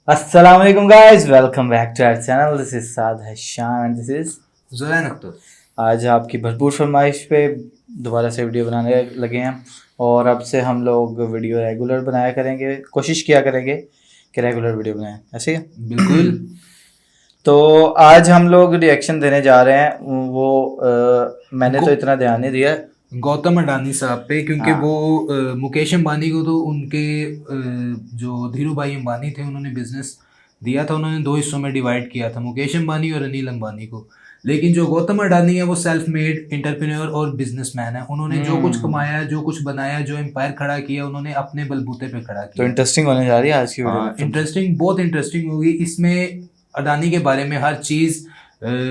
अस्सलाम वालेकुम guys, welcome back to our channel. This is Saad Hasham and this is Zurain Akhtar. आज आपकी भरपूर फरमाइश पे दोबारा से वीडियो बनाने लगे हैं और अब से हम लोग वीडियो रेगुलर बनाया करेंगे, कोशिश किया करेंगे कि रेगुलर वीडियो बनाएं, ऐसे ही बिल्कुल। तो आज हम लोग रिएक्शन देने जा रहे हैं। वो मैंने तो इतना ध्यान नहीं दिया गौतम अडानी साहब पे, क्योंकि हाँ। वो मुकेश अंबानी को तो उनके जो धीरू भाई अंबानी थे उन्होंने बिजनेस दिया था, उन्होंने दो हिस्सों में डिवाइड किया था, मुकेश अंबानी और अनिल अंबानी को। लेकिन जो गौतम अडानी है वो सेल्फ मेड एंटरप्रेन्योर और बिजनेसमैन है। उन्होंने जो कुछ कमाया, जो कुछ बनाया, जो एम्पायर खड़ा किया, उन्होंने अपने बलबूते पे खड़ा तो किया। इंटरेस्टिंग होने जा रही है आज की वीडियो। इंटरेस्टिंग, बहुत इंटरेस्टिंग होगी। इसमें अडानी के बारे में हर चीज़,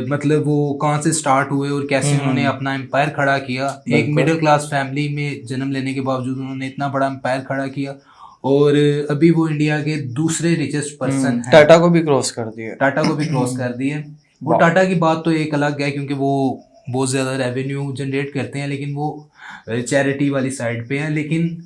मतलब वो कहाँ से स्टार्ट हुए और कैसे उन्होंने अपना एम्पायर खड़ा किया। एक मिडिल क्लास फैमिली में जन्म लेने के बावजूद उन्होंने इतना बड़ा एम्पायर खड़ा किया और अभी वो इंडिया के दूसरे रिचेस्ट पर्सन हैं। टाटा को भी क्रॉस कर दिया। टाटा को भी क्रॉस कर दिए। वो टाटा की बात तो एक अलग है, क्योंकि वो बहुत ज़्यादा रेवेन्यू जनरेट करते हैं, लेकिन वो चैरिटी वाली साइड पे हैं। लेकिन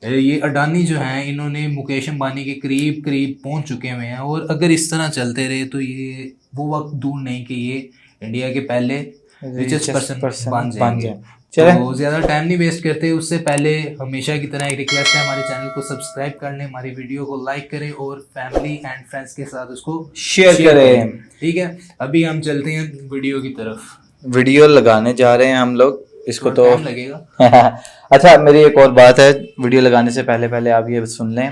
ये अडानी जो हैं, इन्होंने मुकेश अंबानी के करीब करीब पहुंच चुके हुए हैं और अगर इस तरह चलते रहे तो ये वो वक्त दूर नहीं कि ये इंडिया के पहले रिचेस्ट पर्सन बन जाएंगे। तो ज़्यादा टाइम नहीं वेस्ट करते, उससे पहले हमेशा की तरह एक रिक्वेस्ट है, हमारे चैनल को सब्सक्राइब कर लें, हमारी वीडियो को लाइक करें और फैमिली एंड फ्रेंड्स के साथ उसको शेयर करें। ठीक है, अभी हम चलते हैं वीडियो की तरफ। वीडियो लगाने जा रहे हैं हम लोग, इसको तो टाइम लगेगा। अच्छा, मेरी एक और बात है, वीडियो लगाने से पहले आप ये सुन लें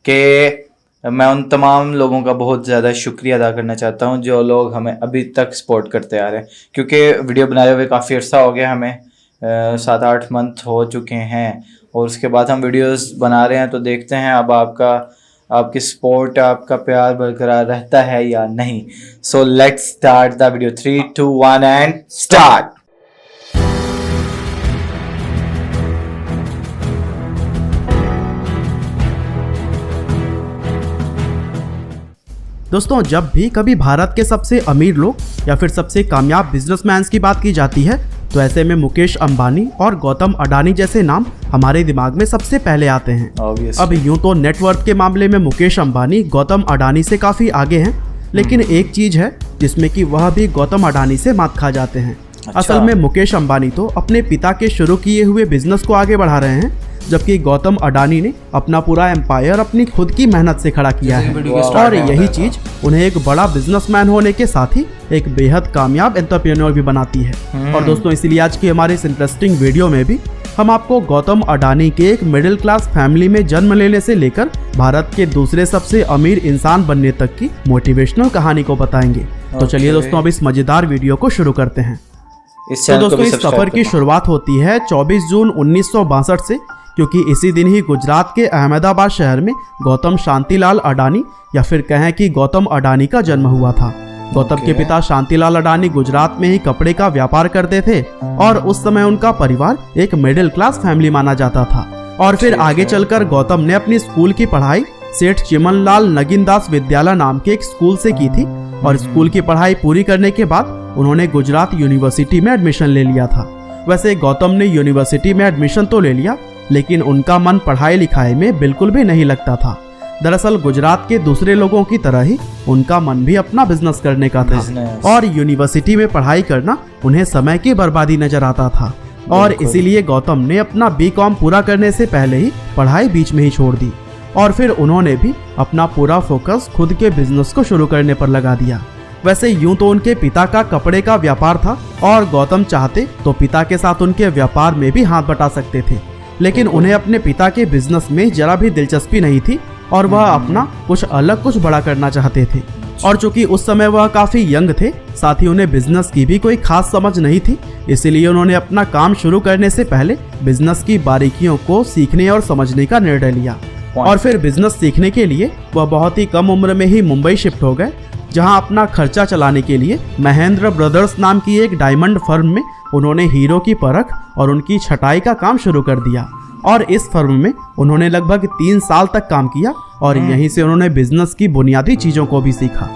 कि मैं उन तमाम लोगों का बहुत ज़्यादा शुक्रिया अदा करना चाहता हूं जो लोग हमें अभी तक सपोर्ट करते आ रहे हैं। क्योंकि वीडियो बनाए हुए काफ़ी अर्सा हो गया, हमें 7-8 मंथ हो चुके हैं और उसके बाद हम वीडियोस बना रहे हैं। तो देखते हैं अब आपकी सपोर्ट, आपका प्यार बरकरार रहता है या नहीं। So let's start the video. 3, 2, 1 and start. दोस्तों, जब भी कभी भारत के सबसे अमीर लोग या फिर सबसे कामयाब बिजनेसमैन की बात की जाती है तो ऐसे में मुकेश अंबानी और गौतम अडानी जैसे नाम हमारे दिमाग में सबसे पहले आते हैं। अब यूं तो नेटवर्थ के मामले में मुकेश अंबानी गौतम अडानी से काफ़ी आगे हैं, लेकिन एक चीज़ है जिसमें कि वह भी गौतम अडानी से मात खा जाते हैं। असल में मुकेश अंबानी तो अपने पिता के शुरू किए हुए बिजनेस को आगे बढ़ा रहे हैं, जबकि गौतम अडानी ने अपना पूरा एम्पायर अपनी खुद की मेहनत से खड़ा किया है और यही चीज उन्हें एक बड़ा बिजनेसमैन होने के साथ ही एक बेहद कामयाब एंटरप्रेन्योर भी बनाती है। और दोस्तों, इसीलिए आज की हमारे इस इंटरेस्टिंग वीडियो में भी हम आपको गौतम अडानी के एक मिडिल क्लास फैमिली में जन्म लेने से लेकर भारत के दूसरे सबसे अमीर इंसान बनने तक की मोटिवेशनल कहानी को बताएंगे। तो चलिए दोस्तों, अब इस मजेदार वीडियो को शुरू करते हैं। तो दोस्तों, इस सफर की शुरुआत होती है 24 जून 1962 से, क्योंकि इसी दिन ही गुजरात के अहमदाबाद शहर में गौतम शांतिलाल अडानी या फिर कहें कि गौतम अडानी का जन्म हुआ था। गौतम के पिता शांतिलाल अडानी गुजरात में ही कपड़े का व्यापार करते थे और उस समय उनका परिवार एक मिडिल क्लास फैमिली माना जाता था। और फिर आगे चलकर गौतम ने अपनी स्कूल की पढ़ाई सेठ चिमनलाल नगिनदास विद्यालय नाम के एक स्कूल से की थी और स्कूल की पढ़ाई पूरी करने के बाद उन्होंने गुजरात यूनिवर्सिटी में एडमिशन ले लिया था। वैसे गौतम ने यूनिवर्सिटी में एडमिशन तो ले लिया, लेकिन उनका मन पढ़ाई लिखाई में बिल्कुल भी नहीं लगता था। दरअसल गुजरात के दूसरे लोगों की तरह ही उनका मन भी अपना बिजनेस करने का था और यूनिवर्सिटी में पढ़ाई करना उन्हें समय की बर्बादी नजर आता था और इसीलिए गौतम ने अपना बीकॉम पूरा करने से पहले ही पढ़ाई बीच में ही छोड़ दी और फिर उन्होंने भी अपना पूरा फोकस खुद के बिजनेस को शुरू करने पर लगा दिया। वैसे यूं तो उनके पिता का कपड़े का व्यापार था और गौतम चाहते तो पिता के साथ उनके व्यापार में भी हाथ बटा सकते थे, लेकिन उन्हें अपने पिता के बिजनेस में जरा भी दिलचस्पी नहीं थी और वह अपना कुछ बड़ा करना चाहते थे। और चूंकि उस समय वह काफी यंग थे, साथ ही उन्हें बिजनेस की भी कोई खास समझ नहीं थी, इसीलिए उन्होंने अपना काम शुरू करने से पहले बिजनेस की बारीकियों को सीखने और समझने का निर्णय लिया। और फिर बिजनेस सीखने के लिए वह बहुत ही कम उम्र में ही मुंबई शिफ्ट हो गए, जहां अपना खर्चा चलाने के लिए महेंद्र ब्रदर्स नाम की एक डायमंड फर्म में उन्होंने हीरो की परख और उनकी छटाई का काम शुरू कर दिया। और इस फर्म में उन्होंने लगभग 3 साल तक काम किया और यहीं से उन्होंने बिजनेस की बुनियादी चीजों को भी सीखा।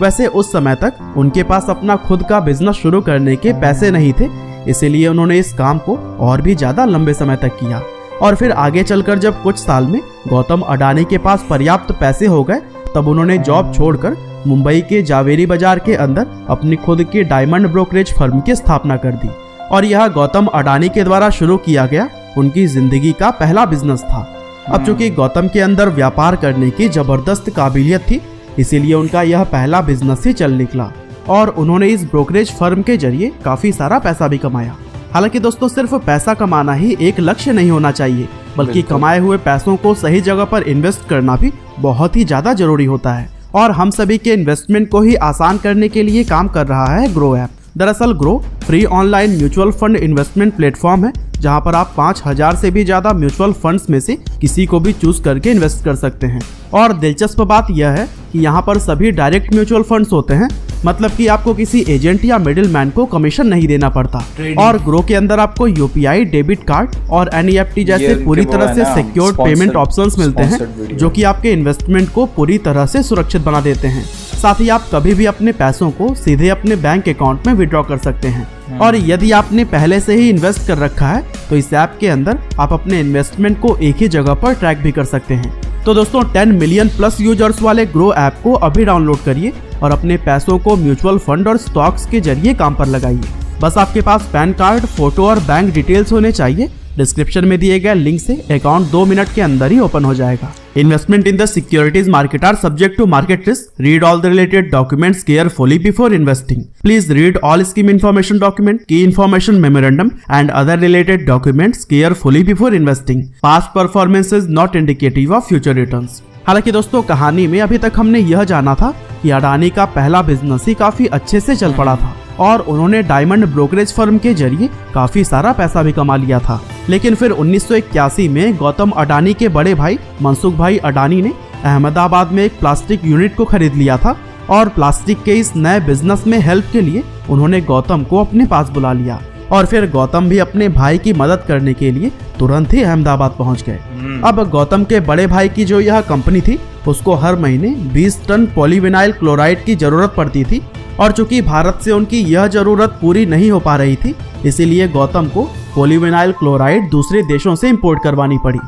वैसे उस समय तक उनके पास अपना खुद का बिजनेस शुरू करने के पैसे नहीं थे, इसीलिए उन्होंने इस काम को और भी ज्यादा लंबे समय तक किया। और फिर आगे चलकर जब कुछ साल में गौतम अडानी के पास पर्याप्त पैसे हो गए तब उन्होंने जॉब छोड़कर मुंबई के जावेरी बाजार के अंदर अपनी खुद की डायमंड ब्रोकरेज फर्म की स्थापना कर दी और यह गौतम अडानी के द्वारा शुरू किया गया उनकी जिंदगी का पहला बिजनेस था। अब चूंकि गौतम के अंदर व्यापार करने की जबरदस्त काबिलियत थी, इसीलिए उनका यह पहला बिजनेस ही चल निकला और उन्होंने इस ब्रोकरेज फर्म के जरिए काफी सारा पैसा भी कमाया। हालांकि दोस्तों, सिर्फ पैसा कमाना ही एक लक्ष्य नहीं होना चाहिए, बल्कि कमाए हुए पैसों को सही जगह पर इन्वेस्ट करना भी बहुत ही ज्यादा जरूरी होता है। और हम सभी के इन्वेस्टमेंट को ही आसान करने के लिए काम कर रहा है ग्रो ऐप। दरअसल grow free online mutual fund investment platform है, जहां पर आप 5000 से भी ज्यादा म्यूचुअल फंड्स में से किसी को भी चूज करके इन्वेस्ट कर सकते हैं। और दिलचस्प बात यह है कि यहाँ पर सभी डायरेक्ट म्यूचुअल फंड्स होते हैं, मतलब कि आपको किसी एजेंट या मिडिल मैन को कमीशन नहीं देना पड़ता। और ग्रो के अंदर आपको यूपीआई, डेबिट कार्ड और एनईएफटी जैसे पूरी तरह से सिक्योर्ड पेमेंट ऑप्शंस मिलते हैं, जो कि आपके इन्वेस्टमेंट को पूरी तरह से सुरक्षित बना देते हैं। साथ ही आप कभी भी अपने पैसों को सीधे अपने बैंक अकाउंट में विड्रॉ कर सकते हैं। और यदि आपने पहले से ही इन्वेस्ट कर रखा है तो इस ऐप के अंदर आप अपने इन्वेस्टमेंट को एक ही जगह पर ट्रैक भी कर सकते हैं। तो दोस्तों, 10 मिलियन प्लस यूजर्स वाले ग्रो ऐप को अभी डाउनलोड करिए और अपने पैसों को म्यूचुअल फंड और स्टॉक्स के जरिए काम पर लगाइए। बस आपके पास पैन कार्ड, फोटो और बैंक डिटेल्स होने चाहिए। डिस्क्रिप्शन में दिए गए लिंक से अकाउंट 2 मिनट के अंदर ही ओपन हो जाएगा। Investment in the securities market are subject to market risk. Read all the related documents carefully before investing. Please read all scheme information document, key information memorandum and other related documents carefully before investing. Past performance is not indicative of future returns. हालांकि दोस्तों, कहानी में अभी तक हमने यह जाना था कि अडानी का पहला बिजनेस ही काफी अच्छे से चल पड़ा था और उन्होंने डायमंड ब्रोकरेज फर्म के जरिए काफी सारा पैसा भी कमा लिया था। लेकिन फिर 1981 में गौतम अडानी के बड़े भाई मनसुख भाई अडानी ने अहमदाबाद में एक प्लास्टिक यूनिट को खरीद लिया था और प्लास्टिक के इस नए बिजनेस में हेल्प के लिए उन्होंने गौतम को अपने पास बुला लिया और फिर गौतम भी अपने भाई की मदद करने के लिए तुरंत ही अहमदाबाद पहुंच गए। अब गौतम के बड़े भाई की जो यह कंपनी थी, उसको हर महीने 20 टन पॉलीविनाइल क्लोराइड की जरूरत पड़ती थी और चूंकि भारत से उनकी यह जरूरत पूरी नहीं हो पा रही थी, इसीलिए गौतम को पॉलीविनाइल क्लोराइड दूसरे देशों से इंपोर्ट करवानी पड़ी।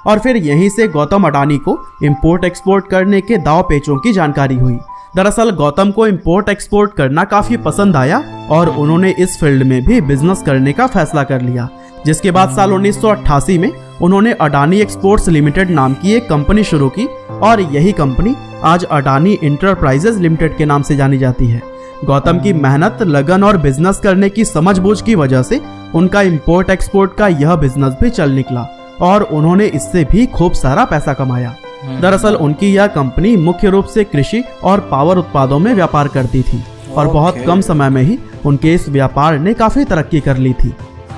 और फिर यहीं से गौतम अडानी को इंपोर्ट एक्सपोर्ट करने के दाव पेचों की जानकारी हुई। दरअसल गौतम को इंपोर्ट एक्सपोर्ट करना काफी पसंद आया और उन्होंने इस फील्ड में भी बिजनेस करने का फैसला कर लिया, जिसके बाद साल 1988 में उन्होंने अडानी एक्सपोर्ट्स लिमिटेड नाम की एक कंपनी शुरू की और यही कंपनी आज अडानी इंटरप्राइजेज लिमिटेड के नाम से जानी जाती है। गौतम की मेहनत, लगन और बिजनेस करने की समझबूझ की वजह से उनका इंपोर्ट एक्सपोर्ट का यह बिजनेस भी चल निकला और उन्होंने इससे भी खूब सारा पैसा कमाया। दरअसल उनकी यह कंपनी मुख्य रूप से कृषि और पावर उत्पादों में व्यापार करती थी और बहुत कम समय में ही उनके इस व्यापार ने काफी तरक्की कर ली थी।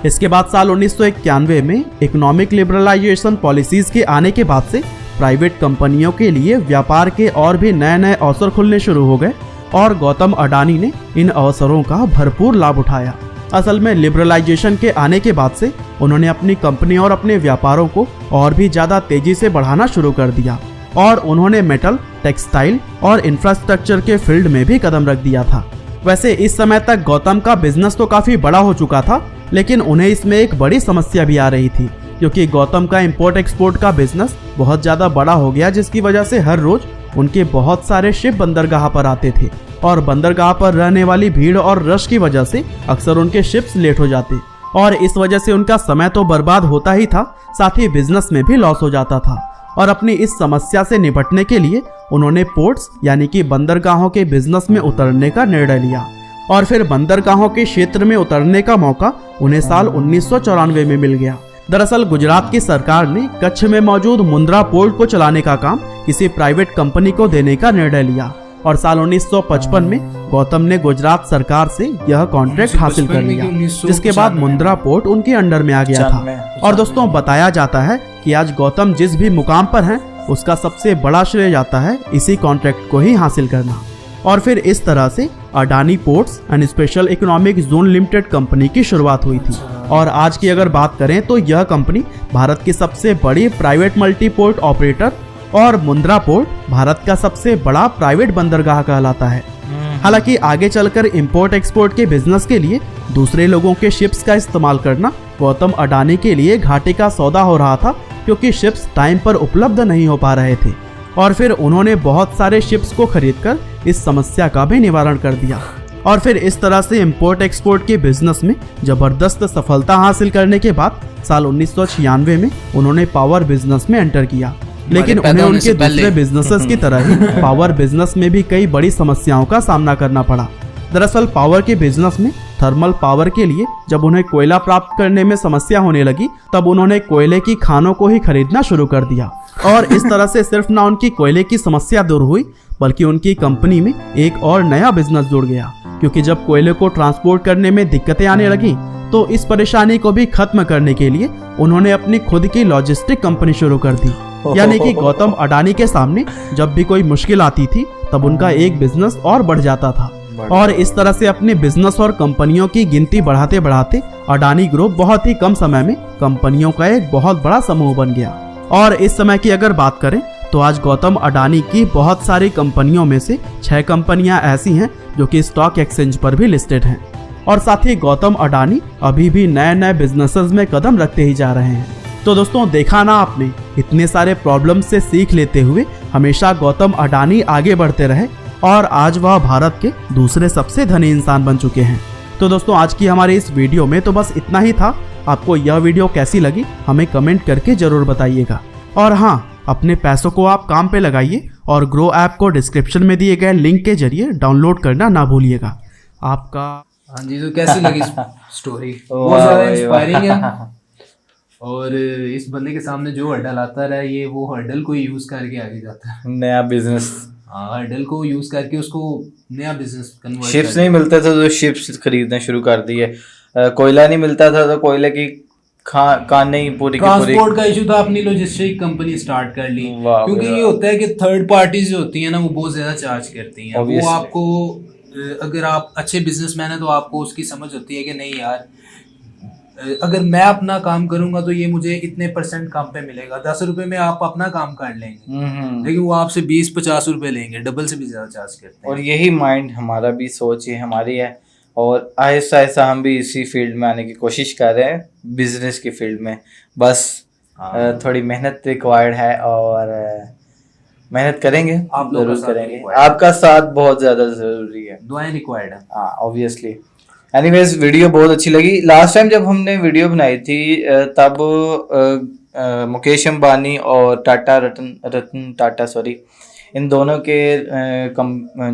इसके बाद साल 1991 में इकोनॉमिक लिबरलाइजेशन पॉलिसीज के आने के बाद से प्राइवेट कंपनियों के लिए व्यापार के और भी नए नए अवसर खुलने शुरू हो गए और गौतम अडानी ने इन अवसरों का भरपूर लाभ उठाया। असल में लिबरलाइजेशन के आने के बाद से उन्होंने अपनी कंपनी और अपने व्यापारों को और भी ज्यादा तेजी से बढ़ाना शुरू कर दिया और उन्होंने मेटल, टेक्सटाइल और इंफ्रास्ट्रक्चर के फील्ड में भी कदम रख दिया था। वैसे इस समय तक गौतम का बिजनेस तो काफी बड़ा हो चुका था, लेकिन उन्हें इसमें एक बड़ी समस्या भी आ रही थी, क्योंकि गौतम का इंपोर्ट एक्सपोर्ट का बिजनेस बहुत ज्यादा बड़ा हो गया, जिसकी वजह से हर रोज उनके बहुत सारे शिप बंदरगाह पर आते थे और बंदरगाह पर रहने वाली भीड़ और रश की वजह से अक्सर उनके शिप्स लेट हो जाते और इस वजह से उनका समय तो बर्बाद होता ही था, साथ ही बिजनेस में भी लॉस हो जाता था। और अपनी इस समस्या से निपटने के लिए उन्होंने पोर्ट्स यानी कि बंदरगाहों के बिजनेस में उतरने का निर्णय लिया और फिर बंदरगाहों के क्षेत्र में उतरने का मौका उन्हें साल 1994 में मिल गया। दरअसल गुजरात की सरकार ने कच्छ में मौजूद मुंद्रा पोर्ट को चलाने का काम किसी प्राइवेट कंपनी को देने का निर्णय लिया और साल 1955 में गौतम ने गुजरात सरकार से यह कॉन्ट्रैक्ट हासिल कर लिया, जिसके बाद मुंद्रा पोर्ट उनके अंडर में आ गया था। और दोस्तों, बताया जाता है कि आज गौतम जिस भी मुकाम पर हैं, उसका सबसे बड़ा श्रेय जाता है इसी कॉन्ट्रैक्ट को ही हासिल करना। और फिर इस तरह से Adani ports and special economic zone limited company की शुरुआत हुई थी और आज की अगर बात करें तो यह कंपनी भारत की सबसे बड़ी प्राइवेट मल्टी पोर्ट ऑपरेटर और मुंद्रा पोर्ट भारत का सबसे बड़ा प्राइवेट बंदरगाह कहलाता है। हालांकि आगे चलकर इंपोर्ट एक्सपोर्ट के बिजनेस के लिए दूसरे लोगों के शिप्स का इस्तेमाल करना गौतम अडानी के लिए घाटे का सौदा हो रहा था, क्योंकि शिप्स टाइम पर उपलब्ध नहीं हो पा रहे थे और फिर उन्होंने बहुत सारे शिप्स को खरीदकर इस समस्या का भी निवारण कर दिया। और फिर इस तरह से इंपोर्ट एक्सपोर्ट के बिजनेस में जबरदस्त सफलता हासिल करने के बाद साल 1996 में उन्होंने पावर बिजनेस में एंटर किया। लेकिन उन्हें उनके दूसरे बिजनेसेस की तरह ही पावर बिजनेस में भी कई बड़ी समस्याओं का सामना करना पड़ा। दरअसल पावर के बिजनेस में थर्मल पावर के लिए जब उन्हें कोयला प्राप्त करने में समस्या होने लगी, तब उन्होंने कोयले की खानों को ही खरीदना शुरू कर दिया। और इस तरह से सिर्फ ना उनकी कोयले की समस्या दूर हुई, बल्कि उनकी कंपनी में एक और नया बिजनेस जुड़ गया। क्योंकि जब कोयले को ट्रांसपोर्ट करने में दिक्कतें आने लगी, तो इस परेशानी को भी खत्म करने के लिए उन्होंने अपनी खुद की लॉजिस्टिक कंपनी शुरू कर दी। यानी कि गौतम अडानी के सामने जब भी कोई मुश्किल आती थी, तब उनका एक बिजनेस और बढ़ जाता था। और इस तरह से अपने बिजनेस और कंपनियों की गिनती बढ़ाते बढ़ाते अडानी ग्रुप बहुत ही कम समय में कंपनियों का एक बहुत बड़ा समूह बन गया। और इस समय की अगर बात करें तो आज गौतम अडानी की बहुत सारी कंपनियों में से 6 कंपनियां ऐसी हैं जो कि स्टॉक एक्सचेंज पर भी लिस्टेड हैं। और साथ ही गौतम अडानी अभी भी नए नए बिजनेसेस में कदम रखते ही जा रहे हैं। तो दोस्तों, देखा ना आपने, इतने सारे प्रॉब्लम से सीख लेते हुए हमेशा गौतम अडानी आगे बढ़ते रहे और आज वह भारत के दूसरे सबसे धनी इंसान बन चुके हैं। तो दोस्तों, आज की हमारी इस वीडियो में तो बस इतना ही था। आपको यह वीडियो कैसी लगी हमें कमेंट करके जरूर बताइएगा। और हाँ, अपने पैसों को आप काम पे लगाइए और ग्रो ऐप को डिस्क्रिप्शन में दिए गए लिंक के जरिए डाउनलोड करना ना भूलिएगा। आपका हाँ जी, तो कैसी लगी स्टोरी? बहुत ज़्यादा इंस्पायरिंग है। और इस बंदे के सामने जो हर्डल आता रहा है, ये वो हर्डल को यूज़ करके आगे जाता है। नया बिजनेस, हर्डल को यूज़ करके उसको नया बिजनेस कन्वर्ट। शिप्स नहीं मिलता था तो शिप्स खरीदने शुरू कर दिए। कोयला नहीं मिलता था तो कोयले की खान नहीं पूरी की पूरी। ट्रांसपोर्ट का इशू था, अपनी लॉजिस्टिक कंपनी स्टार्ट कर ली। क्योंकि ये होता है कि थर्ड पार्टीज जो होती है ना, वो बहुत ज्यादा चार्ज करती हैं। वो आपको, अगर आप अच्छे बिजनेसमैन हैं तो आपको उसकी समझ होती है कि नहीं यार, अगर मैं अपना काम करूंगा तो ये मुझे इतने % काम पे मिलेगा। 10 रुपए में आप अपना काम कर लेंगे, लेकिन वो आपसे 20-50 रुपए लेंगे, डबल से भी ज्यादा चार्ज करते हैं। और यही माइंड हमारा भी, सोच ये हमारी है। और आहिस्ता आहिस्ता हम भी इसी फील्ड में आने की कोशिश कर रहे हैं, बिजनेस की फील्ड में। बस थोड़ी मेहनत रिक्वायर्ड है और मेहनत करेंगे, आप लोग जरूर करेंगे। आपका साथ बहुत ज्यादा जरूरी है, दुआएं रिक्वायर्ड है। हाँ, ऑब्वियसली। एनीवेज, वीडियो बहुत अच्छी लगी। लास्ट टाइम जब हमने वीडियो बनाई थी तब मुकेश अंबानी और रतन टाटा इन दोनों के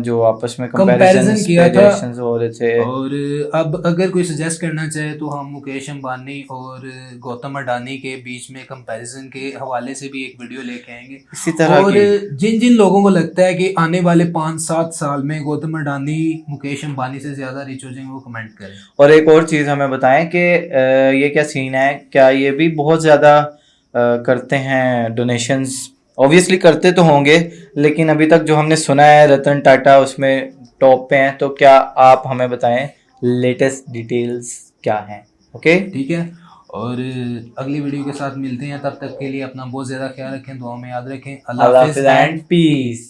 जो आपस में कंपैरिजन किया था हो रहे थे। और अब अगर कोई सजेस्ट करना चाहे तो हम मुकेश अंबानी और गौतम अडानी के बीच में कंपैरिजन के हवाले से भी एक वीडियो लेके आएंगे इसी तरह। और जिन जिन लोगों को लगता है कि आने वाले 5-7 साल में गौतम अडानी मुकेश अंबानी से ज्यादा रिच हो जाएंगे, वो कमेंट करें। और एक और चीज़ हमें बताएं कि ये क्या सीन है, क्या ये भी बहुत ज़्यादा करते हैं डोनेशंस? ऑब्वियसली करते तो होंगे, लेकिन अभी तक जो हमने सुना है रतन टाटा उसमें टॉप पे हैं। तो क्या आप हमें बताएं लेटेस्ट डिटेल्स क्या हैं? ओके, ठीक है। और अगली वीडियो के साथ मिलते हैं। तब तक के लिए अपना बहुत ज़्यादा ख्याल रखें, दुआ में याद रखें। अल्लाह हाफ़िज़ एंड पीस।